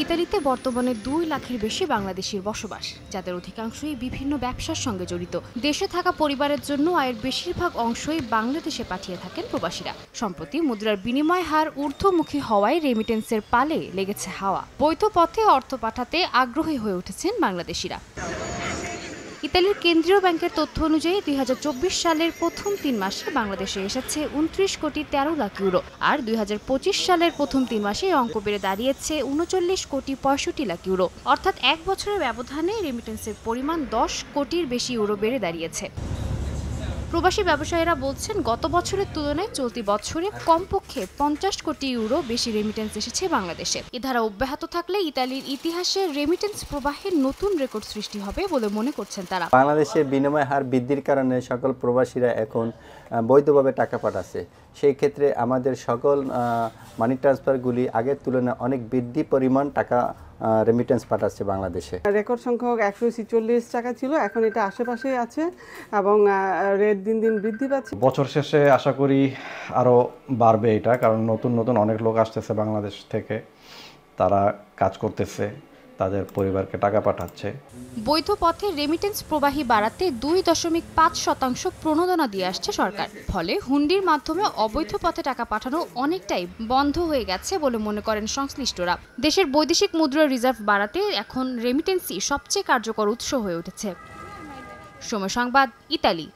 ইতালিতে বর্তমানে 2 লাখের বেশি বাংলাদেশির বসবাস, যাদের অধিকাংশই বিভিন্ন ব্যবসার সঙ্গে জড়িত। দেশে থাকা পরিবারের জন্য আয়ের বেশিরভাগ অংশই বাংলাদেশে পাঠিয়ে থাকেন প্রবাসীরা। সম্প্রতি মুদ্রার বিনিময় হার ঊর্ধ্বমুখী হওয়ায় রেমিটেন্সের পালে লেগেছে হাওয়া। বৈধ পথে অর্থ পাঠাতে আগ্রহী হয়ে উঠেছেন বাংলাদেশিরা। ইতালির কেন্দ্রীয় ব্যাংকের তথ্য অনুযায়ী 2024 সালের প্রথম 3 মাসে বাংলাদেশে এসেছে 29 কোটি 13 লাখ ইউরো, আর 2025 সালের প্রথম 3 মাসে এই অঙ্ক বেড়ে দাঁড়িয়েছে 39 কোটি 65 লাখ ইউরো। অর্থাৎ এক বছরের ব্যবধানে রেমিটেন্সের পরিমাণ 10 কোটির বেশি ইউরো বেড়ে দাঁড়িয়েছে। প্রবাসী ব্যবসায়ীরা বলছেন, গত বছরের তুলনায় চলতি বছরে কমপক্ষে 50 কোটি ইউরো বেশি রেমিটেন্স এসেছে বাংলাদেশে। এ ধারা অব্যাহত থাকলে ইতালির ইতিহাসে রেমিটেন্স প্রবাহের নতুন রেকর্ড সৃষ্টি হবে বলে মনে করছেন তারা। বাংলাদেশের বিনিময় হার বৃদ্ধির কারণে সকল প্রবাসীরা এখন বৈধভাবে টাকা পাঠাচ্ছে। সেই ক্ষেত্রে আমাদের সকল মানি ট্রান্সফারগুলি আগের তুলনায় অনেক বৃদ্ধি পরিমাণ টাকা রেমিটেন্স পাঠাচ্ছে বাংলাদেশে। রেকর্ড সংখ্যক 146 টাকা ছিল, এখন এটা আশেপাশেই আছে এবং রেট দিন দিন বৃদ্ধি পাচ্ছে। বছর শেষে আশা করি আরও বাড়বে এটা, কারণ নতুন নতুন অনেক লোক আসতেছে বাংলাদেশ থেকে, তারা কাজ করতেছে, তাদের পরিবারকে টাকা পাঠাচ্ছে। বৈধ পথে রেমিটেন্স প্রবাহী বাড়াতে 2.5% প্রণোদনা দিয়ে আসছে সরকার। ফলে হুন্ডির মাধ্যমে অবৈধ পথে টাকা পাঠানো অনেকটাই বন্ধ হয়ে গেছে বলে মনে করেন সংশ্লিষ্টরা। দেশের বৈদেশিক মুদ্রার রিজার্ভ বাড়াতে এখন রেমিটেন্সই সবচেয়ে কার্যকর উৎস হয়ে উঠেছে। সময় সংবাদ, ইতালি।